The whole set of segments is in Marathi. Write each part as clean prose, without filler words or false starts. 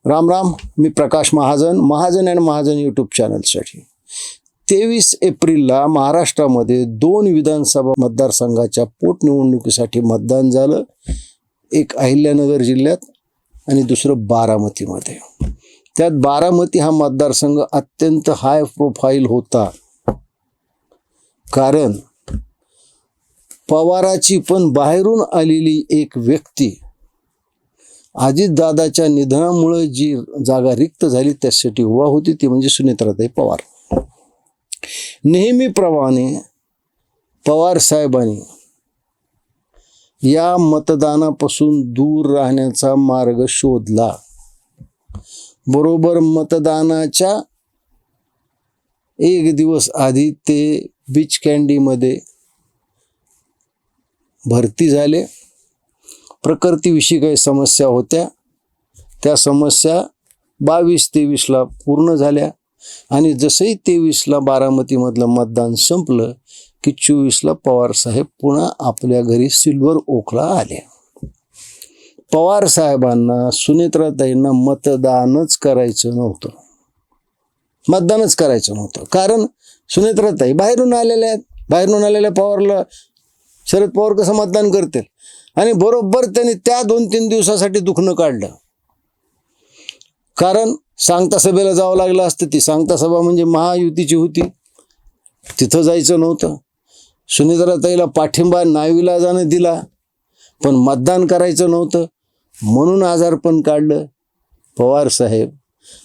राम राम. मी प्रकाश महाजन अँड महाजन यूट्यूब चॅनलसाठी 23 एप्रिलला महाराष्ट्रामध्ये 2 विधानसभा मतदारसंघाच्या पोटनिवडणुकीसाठी मतदान झालं. एक अहिल्यानगर जिल्ह्यात आणि दुसरं बारामतीमध्ये. त्यात बारामती हा मतदारसंघ अत्यंत हाय प्रोफाईल होता, कारण पवाराची पण बाहेरून आलेली एक व्यक्ती अजितदादाच्या निधनामुळे जी जागा रिक्त झाली त्यासाठी उभा होती, ती म्हणजे सुनेत्राताई पवार. नेहमीप्रमाणे पवार साहेबांनी या मतदानापासून दूर राहण्याचा मार्ग शोधला. बरोबर मतदानाच्या एक दिवस आधी ते बीच कँडीमध्ये भरती झाले. प्रकृतीविषयी काही समस्या होत्या, त्या समस्या 22-23ला पूर्ण झाल्या आणि जसंही 23ला बारामतीमधलं मतदान संपलं की 24ला पवारसाहेब पुन्हा आपल्या घरी सिल्वर ओकला आले. पवार साहेबांना सुनेत्राताईंना मतदानच करायचं नव्हतं, कारण सुनेत्राताई बाहेरून आलेल्या आहेत. बाहेरून आलेल्या पवारला शरद पवार कसं मतदान करतील, आणि बरोबर त्यांनी त्या 2-3 दिवसासाठी दुखणं काढलं. कारण सांगता सभेला जावं लागलं असतं. ती सांगता सभा म्हणजे महायुतीची होती, तिथं जायचं नव्हतं. सुनेत्राताईला पाठिंबा नाईविलाजाने दिला, पण मतदान करायचं नव्हतं म्हणून आजारपण काढलं. पवार साहेब,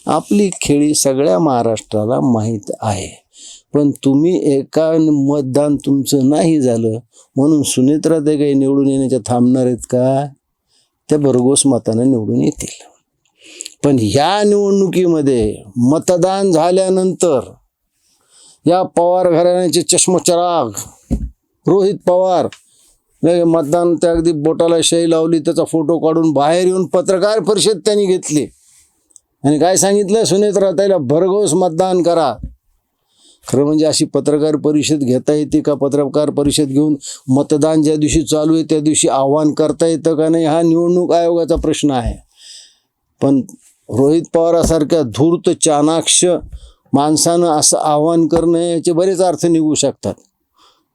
आपली खेळी सगळ्या महाराष्ट्राला माहीत आहे, पण तुम्ही एका मतदान तुमचं नाही झालं म्हणून सुनेत्राताई काही निवडून येण्याच्या थांबणार आहेत का? त्या भरघोस मताने निवडून येतील. पण ह्या निवडणुकीमध्ये मतदान झाल्यानंतर या पवार घराण्याचे चष्मचराग रोहित पवार मतदान त्या अगदी बोटाला शाई लावली, त्याचा फोटो काढून बाहेर येऊन पत्रकार परिषद त्यांनी घेतली आणि काय सांगितलं, सुनेत्राताईला भरघोस मतदान करा. खरं म्हणजे अशी पत्रकार परिषद घेता येते का? पत्रकार परिषद घेऊन मतदान ज्या दिवशी चालू आहे त्या दिवशी आव्हान करता येतं का नाही, हा निवडणूक आयोगाचा प्रश्न आहे. पण रोहित पवारासारख्या धूर्त चाणाक्ष माणसानं असं आव्हान करणं याचे बरेच अर्थ निघू शकतात.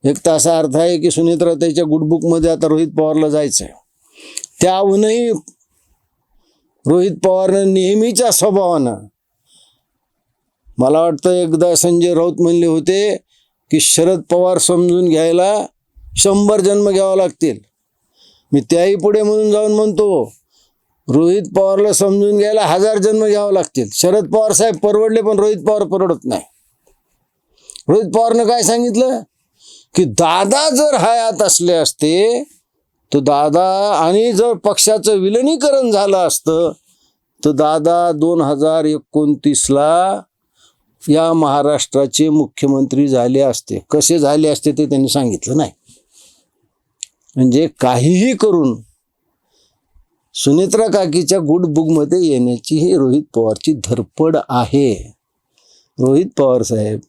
एक तर असा अर्थ आहे की सुनेत्राताईच्या गुडबुकमध्ये आता रोहित पवारला जायचं आहे. त्याहूनही रोहित पवारनं नेहमीच्या स्वभावानं, मला वाटतं एकदा संजय राऊत म्हणले होते की शरद पवार समजून घ्यायला 100 जन्म घ्यावं लागतील. मी त्याही पुढे म्हणून जाऊन म्हणतो, रोहित पवारला समजून घ्यायला 1000 जन्म घ्यावं लागतील. शरद पवार साहेब परवडले, पण रोहित पवार परवडत नाही. रोहित पवारनं काय सांगितलं की दादा जर हयात असले असते तर दादा, आणि जर पक्षाचं विलिनीकरण झालं असतं तर दादा 2029ला या महाराष्ट्राचे मुख्यमंत्री झाले असते. कसे झाले असते ते त्यांनी सांगितलं नाही. म्हणजे काहीही करून सुनेत्रा काकीच्या गुडबुकमध्ये येण्याची ही रोहित पवारची धडपड आहे. रोहित पवार साहेब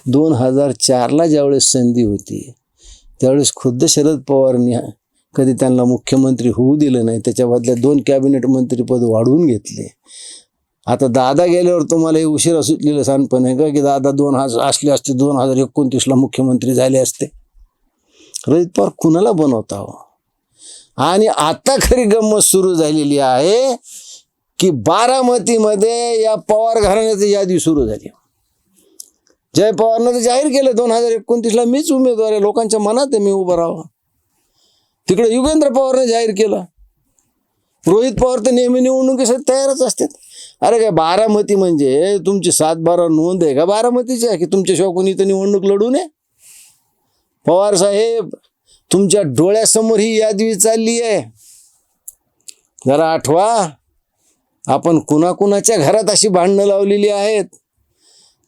2004ला ज्यावेळेस संधी होती त्यावेळेस खुद्द शरद पवारांनी कधी त्यांना मुख्यमंत्री होऊ दिलं नाही, त्याच्या बदल्यात 2 कॅबिनेट मंत्रीपद वाढवून घेतले. आता दादा गेल्यावर तुम्हाला हे उशिरा सुटलेलं सांगपण आहे का की दादा 2000 असले असते 2029ला मुख्यमंत्री झाले असते? रोहित पवार कुणाला बनवता हो? आणि आता खरी गंमत सुरू झालेली आहे की बारामतीमध्ये या पवार घराण्याची यादी सुरू झाली. जय पवारनं तर जाहीर केलं 2029ला मीच उमेदवार आहे, लोकांच्या मनात आहे मी उभं राहावं. तिकडे युगेंद्र पवारने जाहीर केलं. रोहित पवार तर नेहमी निवडणुकीसाठी तयारच असतात. अरे काय बारामती म्हणजे तुमची 7-12 नोंद आहे का बारामतीची आहे की तुमच्याशिवाय कोणी तर निवडणूक लढू नये? पवार साहेब, तुमच्या डोळ्यासमोर ही यादी चालली आहे. जरा आठवा, आपण कुणाकुणाच्या घरात अशी भांडणं लावलेली आहेत.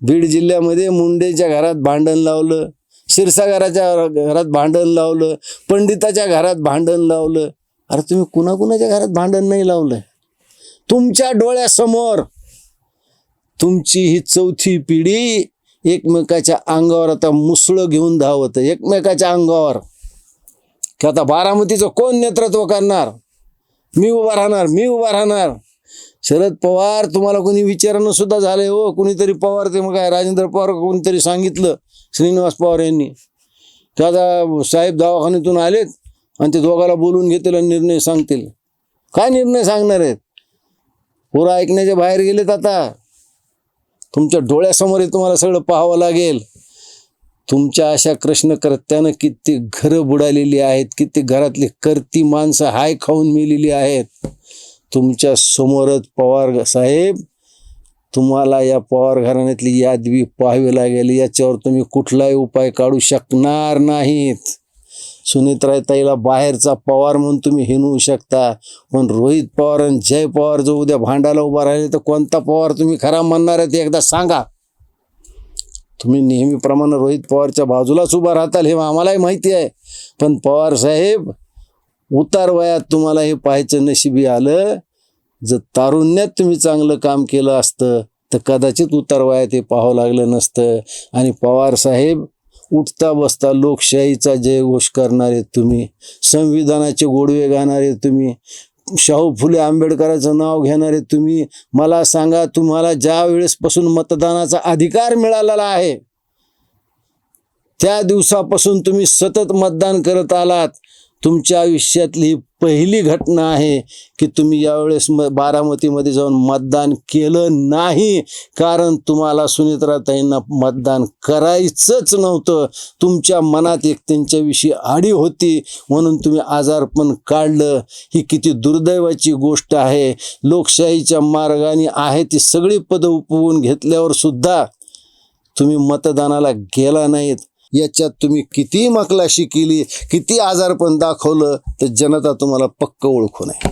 बीड जिल्ह्यामध्ये मुंडेच्या घरात भांडण लावलं, क्षीरसागराच्या घरात भांडण लावलं, पंडिताच्या घरात भांडण लावलं. अरे तुम्ही कुणाकुणाच्या घरात भांडण नाही लावलंय? तुमच्या डोळ्यासमोर तुमची ही 4थी पिढी एकमेकाच्या अंगावर आता मुसळं घेऊन धावत एकमेकाच्या अंगावर की आता बारामतीचं कोण नेतृत्व करणार, मी उभा राहणार. शरद पवार तुम्हाला कोणी विचारणं सुद्धा झालंय हो. कुणीतरी पवार, ते मग काय राजेंद्र पवार कोणीतरी सांगितलं, श्रीनिवास पवार यांनी, ते आता साहेब दवाखान्यातून आलेत आणि ते दोघाला बोलून घेतील आणि निर्णय सांगतील. काय निर्णय सांगणार आहेत? पोरं ऐकण्याच्या बाहेर गेलेत. आता तुमच्या डोळ्यासमोर तुम्हाला सगळं पाहावं लागेल. तुमच्या अशा कृष्णकृत्यानं किती घरं बुडालेली आहेत, किती घरातली करती माणसं हाय खाऊन मेलेली आहेत. तुमच्या समोरच पवार साहेब, तुम्हाला या पवार घराण्यातली यादवी पाहावी लागेल. याच्यावर तुम्ही कुठलाही उपाय काढू शकणार नाहीत. सुनीत्राताईला बाहेरचा पवार म्हणून तुम्ही हिनवू शकता, पण रोहित पवार आणि जय पवार जो उद्या भांडायला उभा राहिले तर कोणता पवार तुम्ही खरा म्हणणार आहे ते एकदा सांगा. तुम्ही नेहमीप्रमाणे रोहित पवारच्या बाजूलाच उभा राहताल हे आम्हालाही माहिती आहे, पण पवार साहेब, उतार वयात तुम्हाला हे पाहायचं नशिबी आलं. जर तारुण्यात तुम्ही चांगलं काम केलं असतं तर कदाचित उतार वयात हे पाहावं लागलं नसतं. आणि पवार साहेब, उठता बसता लोकशाहीचा जयघोष करणारे तुम्ही, संविधानाचे गोडवे गाणारे तुम्ही, शाहू फुले आंबेडकरांचं नाव घेणारे तुम्ही, मला सांगा, तुम्हाला ज्या वेळेसपासून मतदानाचा अधिकार मिळालेला आहे त्या दिवसापासून तुम्ही सतत मतदान करत आलात. तुमच्या आयुष्यातली ही पहिली घटना आहे की तुम्ही यावेळेस बारामतीमध्ये जाऊन मतदान केलं नाही, कारण तुम्हाला सुनीत्राताईंना मतदान करायचंच नव्हतं. तुमच्या मनात एक त्यांच्याविषयी आडी होती म्हणून तुम्ही आजारपण काढलं. ही किती दुर्दैवाची गोष्ट आहे. लोकशाहीच्या मार्गाने आहे ती सगळी पदं उपवून घेतल्यावर सुद्धा तुम्ही मतदानाला गेला नाहीत. याच्यात तुम्ही किती मकलाशी केली, किती आजारपण दाखवलं, तर जनता तुम्हाला पक्क ओळखून आहे.